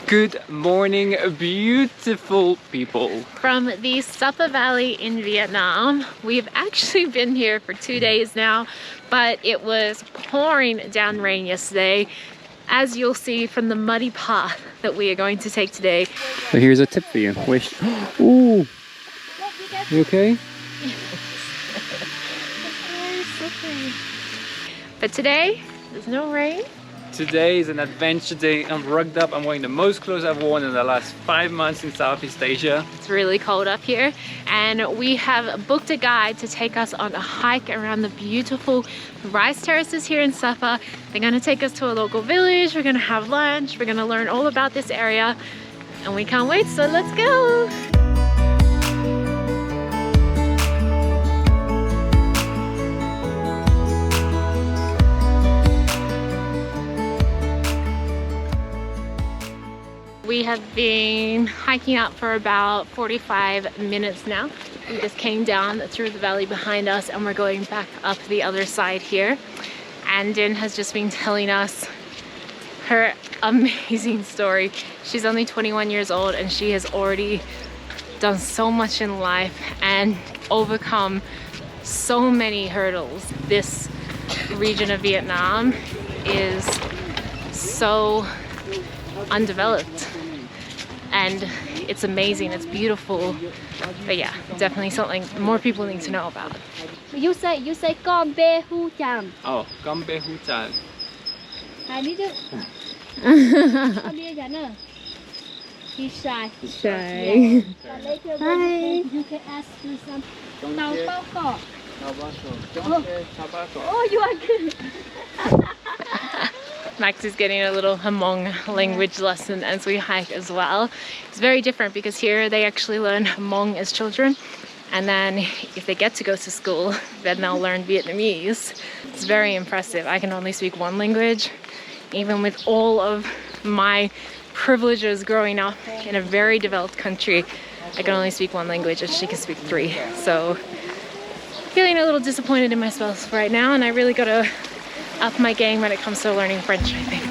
Good morning, beautiful people. From the Sapa Valley in Vietnam. We've actually been here for 2 days now, but it was pouring down rain yesterday, as you'll see from the muddy path that we are going to take today. So here's a tip for you. Wish. Ooh. You okay? But today, there's no rain. Today is an adventure day. I'm rugged up. I'm wearing the most clothes I've worn in the last 5 months in Southeast Asia. It's really cold up here, and we have booked a guide to take us on a hike around the beautiful rice terraces here in Sapa. They're gonna take us to a local village. We're gonna have lunch. We're gonna learn all about this area, and we can't wait, so let's go. We have been hiking up for about 45 minutes now. We just came down through the valley behind us and we're going back up the other side here. And Din has just been telling us her amazing story. She's only 21 years old and she has already done so much in life and overcome so many hurdles. This region of Vietnam is so undeveloped. And it's amazing, it's beautiful, but yeah, definitely something more people need to know about. You say con bê hu chan. Oh, con bê hu chan. Hai biết chứ? Con bê chan nữa. He's shy. Shy. Hi. You can ask me something. Tàu bao cỏ. Oh, you are good. Max is getting a little Hmong language lesson as we hike as well. It's very different because here they actually learn Hmong as children, and then if they get to go to school, then they'll learn Vietnamese. It's very impressive. I can only speak one language, even with all of my privileges growing up in a very developed country. I can only speak one language and she can speak 3. So feeling a little disappointed in myself right now, and I really gotta up my game when it comes to learning French, I think.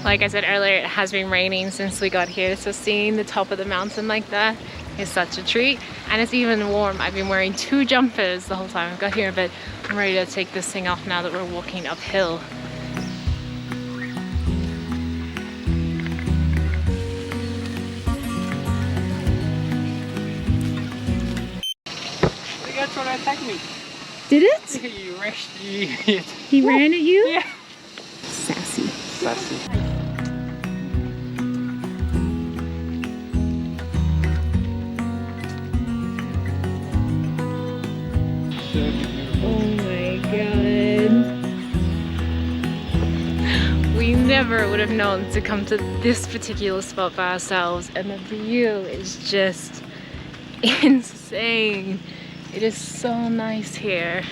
Like I said earlier, it has been raining since we got here, so seeing the top of the mountain like that is such a treat. And it's even warm. I've been wearing 2 jumpers the whole time I got here, but I'm ready to take this thing off now that we're walking uphill. Trying to attack me. Did it? You rushed you. He ran at you? Yeah. Sassy. Sassy. Oh my god. We never would have known to come to this particular spot by ourselves, and the view is just insane. It is so nice here.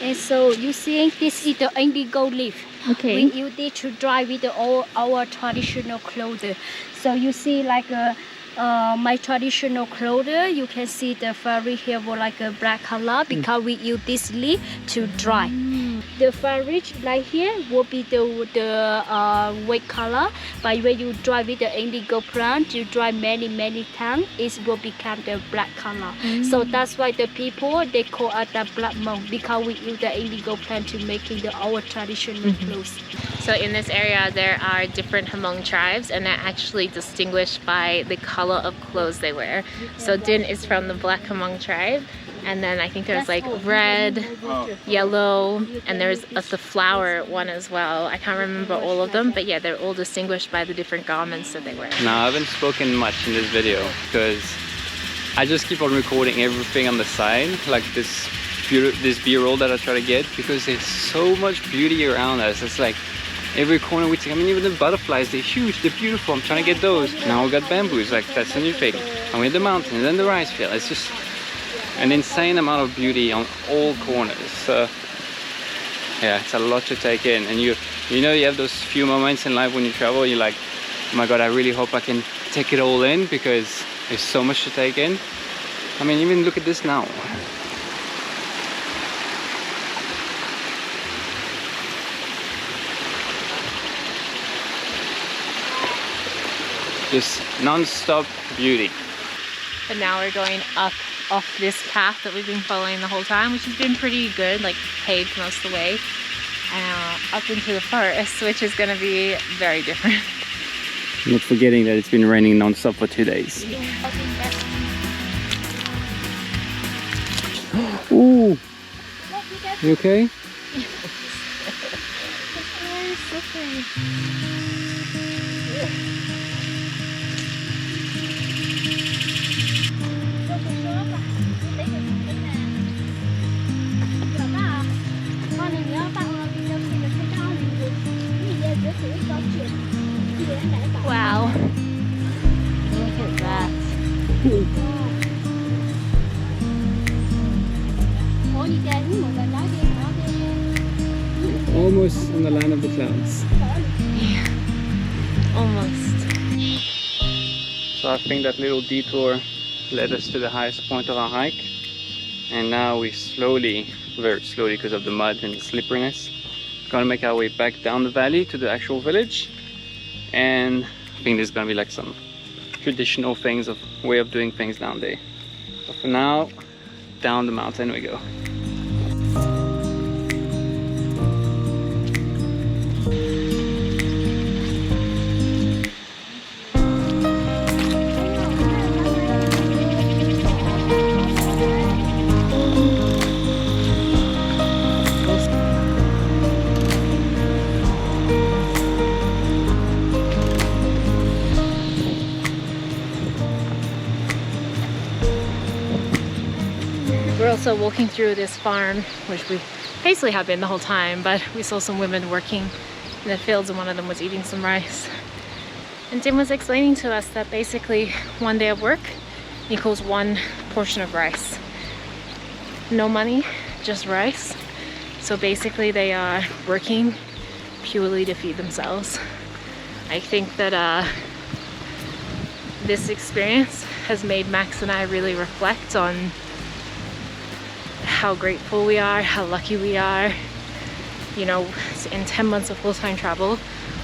And so you see, this is the indigo leaf. Okay. We use it to dry with all our traditional clothes. So you see, like my traditional clothes, you can see the fabric here was like a black color because we use this leaf to dry. The fabric like here will be the white color, but when you dry with the indigo plant, you dry many times, it will become the black color. So that's why the people, they call it the black Hmong, because we use the indigo plant to making our traditional clothes. So in this area there are different Hmong tribes, and they're actually distinguished by the color of clothes they wear. So Din is from the black Hmong tribe, and then I think there's like red, yellow, and there's the flower one as well. I can't remember all of them, but yeah, they're all distinguished by the different garments that they wear. Now, I haven't spoken much in this video because I just keep on recording everything on the side, like this B-roll that I try to get, because there's so much beauty around us. It's like every corner we take. I mean, even the butterflies, they're huge, they're beautiful. I'm trying to get those. Now we got bamboos, like that's a new thing. And we have the mountains, then the rice field. It's just an insane amount of beauty on all corners. Yeah, it's a lot to take in. And you know, you have those few moments in life when you travel, you're like, oh my god, I really hope I can take it all in, because there's so much to take in. I mean, even look at this now. Just non-stop beauty. But now we're going up off this path that we've been following the whole time, which has been pretty good, like paved most of the way, up into the forest, which is going to be very different. Not forgetting that it's been raining non-stop for 2 days. Ooh! You okay? Wow. Look at that. Almost on the line of the clouds. Yeah, almost. So I think that little detour led us to the highest point of our hike. And now we slowly, very slowly because of the mud and the slipperiness, gonna make our way back down the valley to the actual village. And I think there's gonna be like some traditional things of way of doing things down there. But for now, down the mountain we go. We're also walking through this farm, which we basically have been the whole time, but we saw some women working in the fields and one of them was eating some rice. And Tim was explaining to us that basically one day of work equals one portion of rice. No money, just rice. So basically they are working purely to feed themselves. I think that this experience has made Max and I really reflect on how grateful we are, how lucky we are. You know, in 10 months of full-time travel,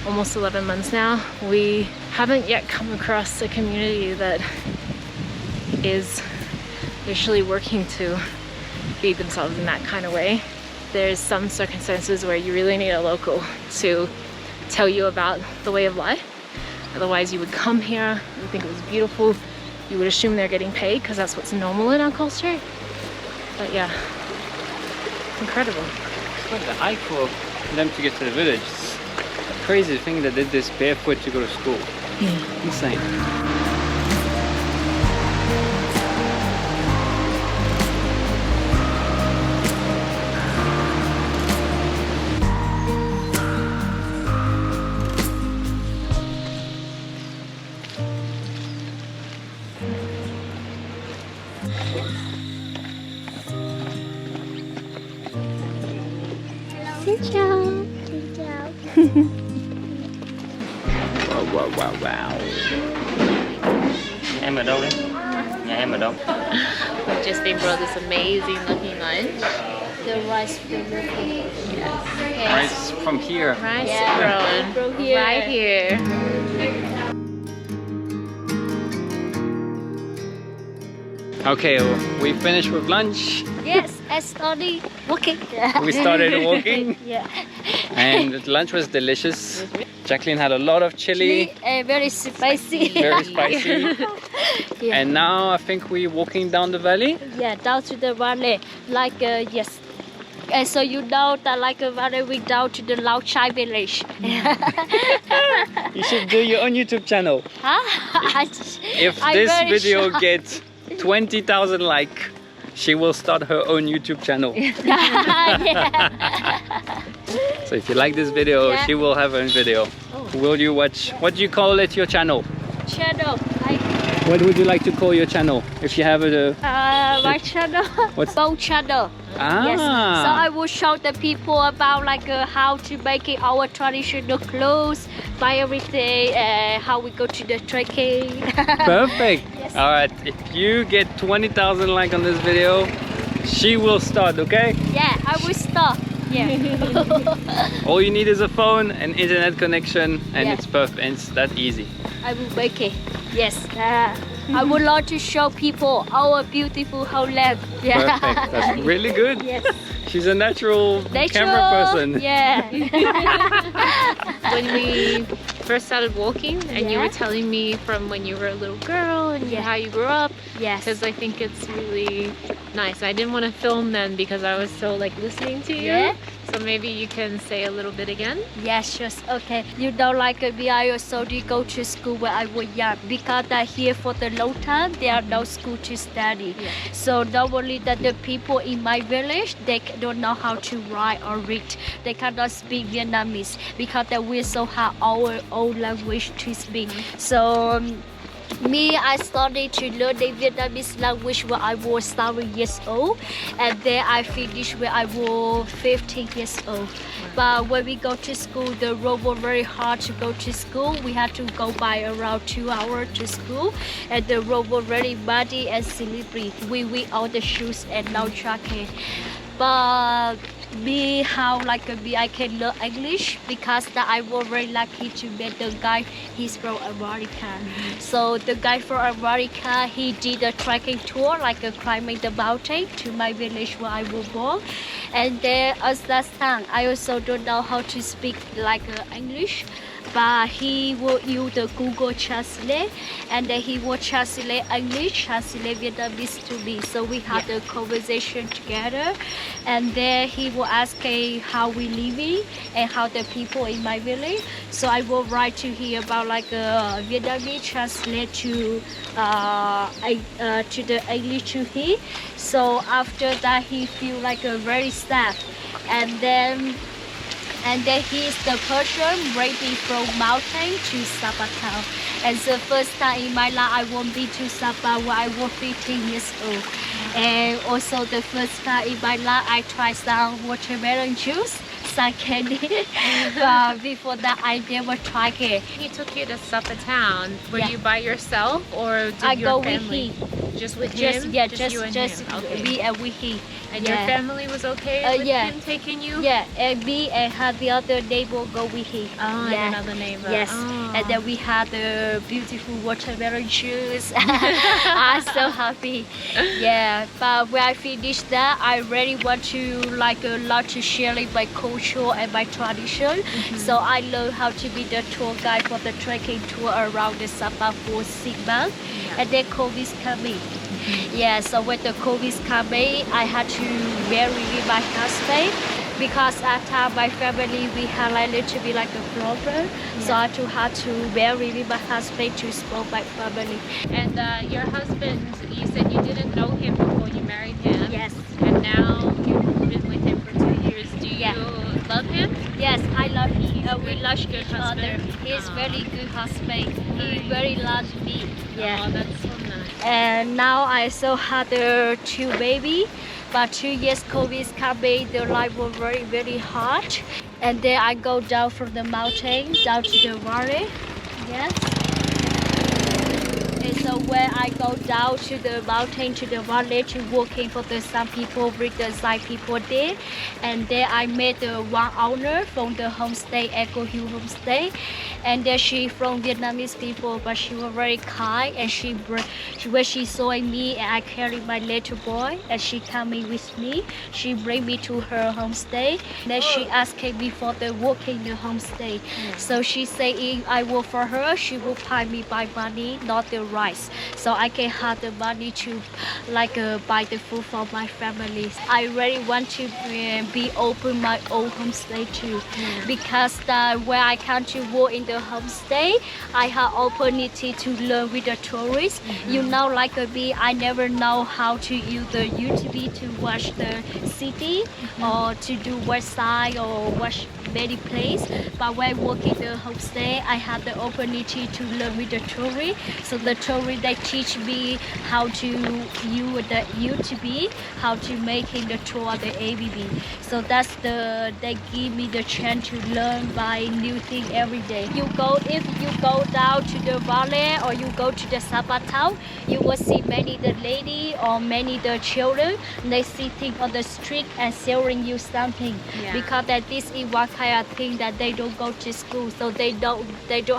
almost 11 months now, we haven't yet come across a community that is literally working to feed themselves in that kind of way. There's some circumstances where you really need a local to tell you about the way of life. Otherwise you would come here, you think it was beautiful, you would assume they're getting paid because that's what's normal in our culture. But yeah, incredible. It's like the hike for them to get to the village. It's crazy to think that they did this barefoot to go to school. Yeah. Insane. Wow, wow, wow. Em ở đâu đấy? Nhà em ở đâu? We've just been brought this amazing looking lunch. The rice from looking. Yes. Rice from here. Rice Yeah. grown From here. right here. Okay, well, we finished with lunch. Yes, I started walking. We started walking. Yeah. And lunch was delicious. Jacqueline had a lot of chili. Very spicy. Very spicy. Yeah. And now I think we're walking down the valley. Yeah, down to the valley. Like, yes. So you know that like a valley we down to the Lao Chai village. You should do your own YouTube channel. Huh? If I'm this very video shy. gets 20,000 likes, she will start her own YouTube channel. Yeah. So if you like this video, Yeah. she will have her own video. Will you watch? What do you call it? Your channel? Channel. What would you like to call your channel? If you have a My channel. What's- Bow channel. ah. Yes. So I will show the people about like how to make it our traditional clothes, buy everything, how we go to the trekking. Perfect. Yes. All right. If you get 20,000 likes on this video, she will start. Okay. Yeah, I will start. Yeah. All you need is a phone and internet connection, and Yeah. it's perfect. And it's that easy. I will make it. Yes. I would like to show people our beautiful homeland. Yeah. Perfect. That's really good. Yes. She's a natural camera person. Yeah. When we first started walking and you Yeah. were telling me from when you were a little girl and Yeah. how you grew up, Yes. because I think it's really nice. I didn't want to film then because I was so like listening to you. Yeah. So maybe you can say a little bit again. Yes, just okay. You know, like me, I also did go to school when I was young because I here for the long time. There are no school to study. Yeah. So normally that the people in my village they don't know how to write or read. They cannot speak Vietnamese because that we so have our own language to speak. So. Me, I started to learn the Vietnamese language when I was 7 years old, and then I finished when I was 15 years old. But when we go to school, the road was very hard to go to school. We had to go by around 2 hours to school, and the road was very muddy and slippery. We wear all the shoes and no jacket. But me, how like me, I can learn English because that I was very lucky to meet the guy. He's from America. So the guy from America, he did a trekking tour, like climbing the mountain to my village where I was born. And then as that time, I also don't know how to speak like English. But he will use the Google Translate, and then he will translate English, translate Vietnamese to me. So we had a conversation together, and then he will ask how we living and how the people in my village. So I will write to him about like Vietnamese translate to the English to him. So after that, he feel like a very sad, and then he's the person bring me from mountain to Sapa town. And the first time in my life I won't be to Sapa when I was 15 years old. And also the first time in my life I tried some watermelon juice, some candy. But before that I never tried it. He took you to Sapa town. Were Yeah. you by yourself or did I your go family? with him. Just with Just him? yeah, you and just him. Okay. me and with him. And Yeah. your family was okay with yeah. him taking you? Yeah, and me and had the other neighbor go with him. Oh, yeah. and another neighbor. Yes, Oh. and then we had the beautiful watermelon juice. I'm so happy. Yeah, but when I finished that, I really want to like love to share my culture and my tradition. So I learned how to be the tour guide for the trekking tour around the Sapa for 6 months, and then COVID coming. Yeah, so when the COVID coming, I had to marry with my husband. Because at time my family we had like little bit like a problem, so I had to marry with my husband to support my family. And your husband, you said you didn't know him before you married him. Yes. And now you've been with him for 2 years. Do you Yeah. love him? Yes, I love him. We love good each other. husband. He's Aw. very good husband. He very loves me. Yeah. Oh, that's so nice. And now I also had 2 baby. But 2 years COVID coming, the life was very, very hard. And then I go down from the mountain, down to the valley. Yes. And so when I go down to the mountain, to the valley, to working for some people, with the side people there. And then I met one owner from the homestay, Echo Hill Homestay. And then she from Vietnamese people, but she was very kind. And when she saw me and I carried my little boy, and she coming with me, she bring me to her homestay. Then she asked me for the work in the homestay. So she said if I work for her, she will pay me by money, not the rice. So I can have the money to like buy the food for my family. I really want to be open my own homestay too, because when I come to work in the homestay, I have opportunity to learn with the tourists. You know, like me, I never know how to use the YouTube to watch the city or to do website or watch many places. But when I work in the homestay, I have the opportunity to learn with the tourists. So the tourists, they they teach me how to use the UTB, how to making the tour the ABB. So that's they give me the chance to learn by new thing every day. If you go down to the valley or you go to the Sapa town, you will see many the lady or many the children. They sitting on the street and selling you something, because that this is one kind of thing that they don't go to school, so they don't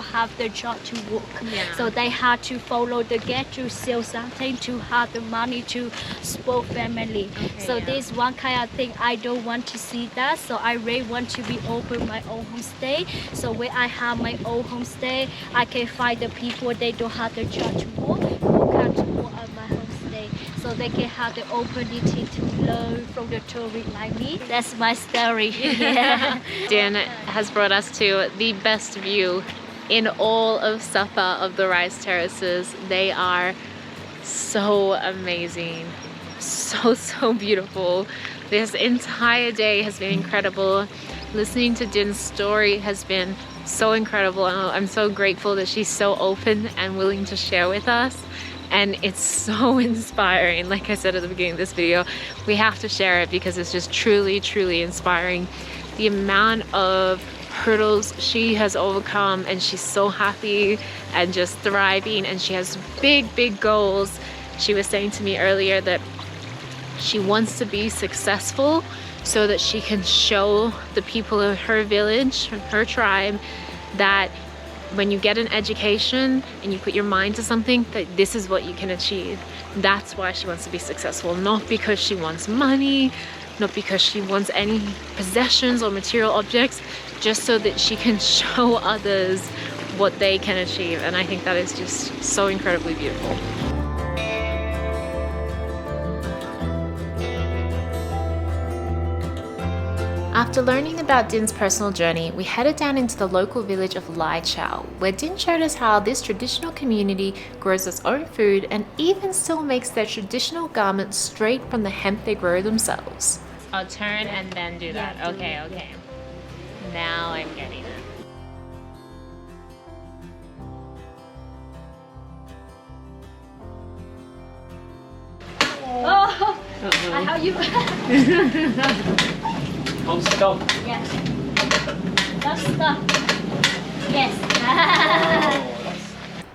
have the job to work. So they have to follow the get to sell something to have the money to support family. So this one kind of thing I don't want to see that. So I really want to be open my own homestay. So when I have my own homestay, I can find the people they don't have the job to work, who come to work at my homestay, so they can have the opportunity to learn from the tourists like me. That's my story. Dan has brought us to the best view in all of Sapa of the rice terraces. They are so amazing, so beautiful. This entire day has been incredible. Listening to Din's story has been so incredible. I'm so grateful that she's so open and willing to share with us, and it's so inspiring. Like I said at the beginning of this video, we have to share it because it's just truly inspiring. The amount of hurdles she has overcome, and she's so happy and just thriving, and she has big goals. She was saying to me earlier that she wants to be successful so that she can show the people of her village, her tribe, that when you get an education and you put your mind to something, that this is what you can achieve. That's why she wants to be successful, not because she wants money, not because she wants any possessions or material objects, just so that she can show others what they can achieve. And I think that is just so incredibly beautiful. After learning about Din's personal journey, we headed down into the local village of Lai Chau, where Din showed us how this traditional community grows its own food and even still makes their traditional garments straight from the hemp they grow themselves. I'll turn and then do that. Okay. Now I'm getting it. Oh, how you? Don't stop. Yes. Don't stop. Yes.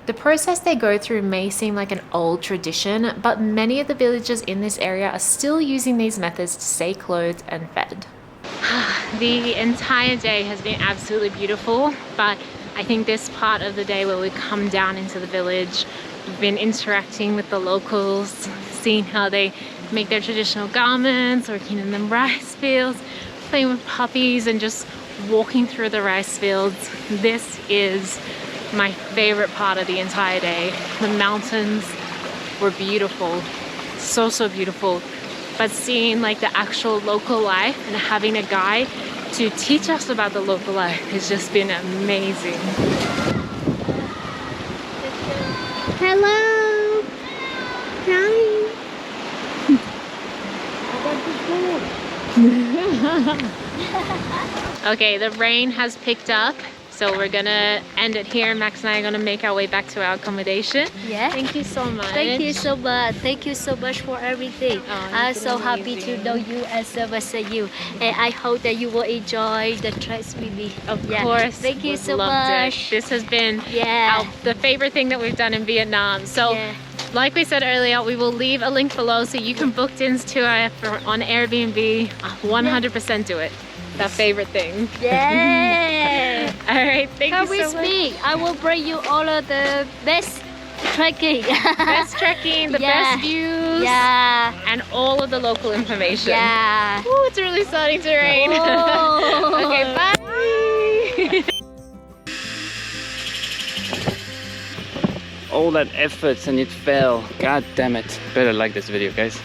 The process they go through may seem like an old tradition, but many of the villagers in this area are still using these methods to stay clothed and fed. The entire day has been absolutely beautiful, but I think this part of the day where we come down into the village, we've been interacting with the locals, seeing how they make their traditional garments, working in the rice fields, playing with puppies, and just walking through the rice fields. This is my favorite part of the entire day. The mountains were beautiful, so beautiful, but seeing like the actual local life and having a guide to teach us about the local life has just been amazing. Hello. Hi. Okay, the rain has picked up, so we're gonna end it here. Max and I are gonna make our way back to our accommodation. Yeah. Thank you so much. Thank you so much. Thank you so much for everything. I'm so happy to know you and service you. And I hope that you will enjoy the trips with me. Of course. Thank you so Loved much. it. This has been Yeah. the favorite thing that we've done in Vietnam. So, like we said earlier, we will leave a link below so you can book Din's tour on Airbnb. 100% do it. That favorite thing. Yeah. All right, thank Come you so with much. me. I will bring you all of the best trekking. Best trekking, the Yeah. best views, Yeah. and all of the local information. Yeah. Ooh, it's really starting to rain. Oh. Okay, bye. All that effort and it fell. God damn it. Better like this video, guys.